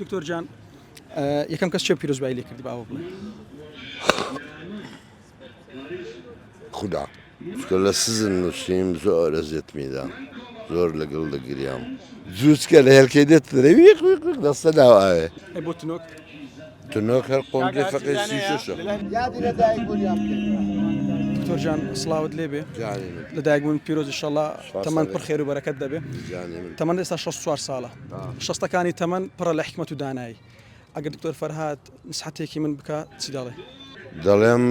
دکتۆر جان یەکەم کەس چێ پیرۆزبایی لێ کردی باوە بڵێ خدا لە سزن نووسیم زۆر ئەزیێت میدا زۆر لەگەڵ دەگریام جووچکە لە هێلکەی دێتەوی دەستە داوایێ بۆ تنۆک تونۆک هەر قۆنگی فەقی شوشە دکتۆر جان سڵاوت لێبێ جانی من لە دایکبوون پیرۆز ئینشەڵا تەمەن پڕ خێر و بەرەکەت دەبێ جانی من تەمەن ئێستا 64 ساڵە شەستەکانی تەمەن پڕە لە حکمت و دانایی ئەگەر دکتۆر فەرهاد نسحەتێکی من بکە چی دەڵێ دەڵێم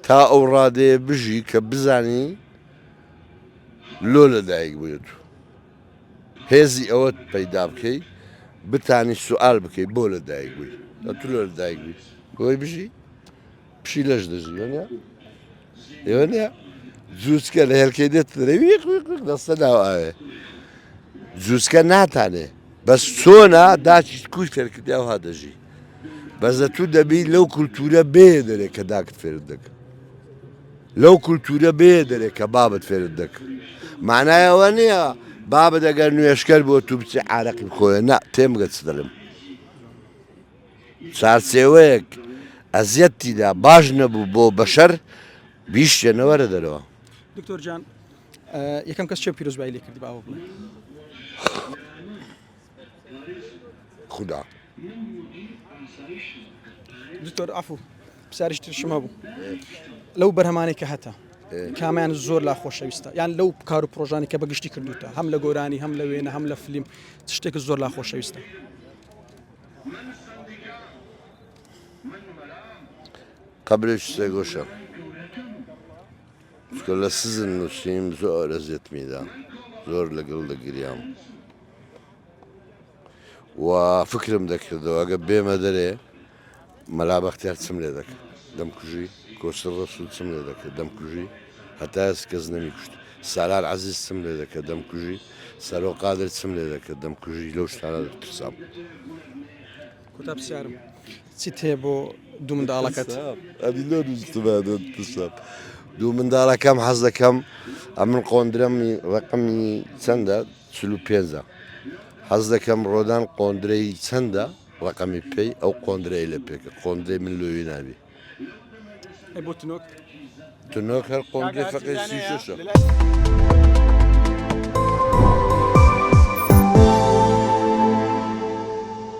تا ئەو ڕادەیە بژی کە بزانی لۆ لەدایک بوویت هێزی ئەوەت پەیدا بکەی بتانی سوال بکەی بۆ لەدایک بووی تو لۆ لەدایک بووی بۆی بژی پشی لەش دەژی ئێوە جووچکە لە هێلکەی دێتەوی دەستە داوایێ جووچکە ناتانێ بەس چۆنا داچی کوی فێرکردیا و هادەژی بەزە تو دەبی لەو کولتورە بێ دەرێ کە داکت فێرت دەکە لەو کولتورە بێ دەرێ کە بابت فێرت دەکە معنایەوە نییە بابە دەگەر نوێشکەر بۆ تو بچێ عارەقی بخۆیە نا تێمگەت چ دەڵێم چارچێوەیەک ئەزیەتیدا باش نەبوو بۆ بەشەر بیشتێنەوەرە دەرەوە دکتۆر جان یەکەم کەس چێ پیرۆزبایی لێ کردی باوە بڵێ خدا دکتۆر عەفو پرسیارێکی ترشم هەبوو لەو بەرهەمانەی کە هەتا کامیان زۆر لا خۆشەویستە یان لەو کار و پرۆژانی کە بەگشتی کردوتە هەم لە گۆرانی هەم لە وێنە هەم لە فلیم شتێک زۆر لا خۆشەویستە قبلش سێ گۆشە لە سزن نووسیم زۆر ئەزیێت میدا زۆر لەگەڵ دەگریام و فکرم دەکردەوە ئەگە بێمە دەرێ مەلا بەختیار چم لێ دەکە دەمکوژی کۆسر ڕەسوول چم لێ دەکە دەمکوژی هەتا ئێستا کەس نەمی کوشت سالار عەزیز چم لێ دەکە دەمکوژی سەرۆ قادر چم لێ دەکە دەمکوژی لەو شتانە دەترسام کۆتا پرسیارم چیت هەیە بۆ دوو منداڵەکەت ئەدی لۆ دوستم دوو منداڵەکەم حەز دەکەم ئەمن قۆندرەمی ڕقمی چەندە 45 حەز دەکەم ڕۆدان قۆندرەی چەندە ڕقمی پێی ئەو قۆندرەی لە پێکە قۆندرەی من لۆوی نابی بۆ تنۆک تونۆک هەر قۆندرەی فەقی شوشە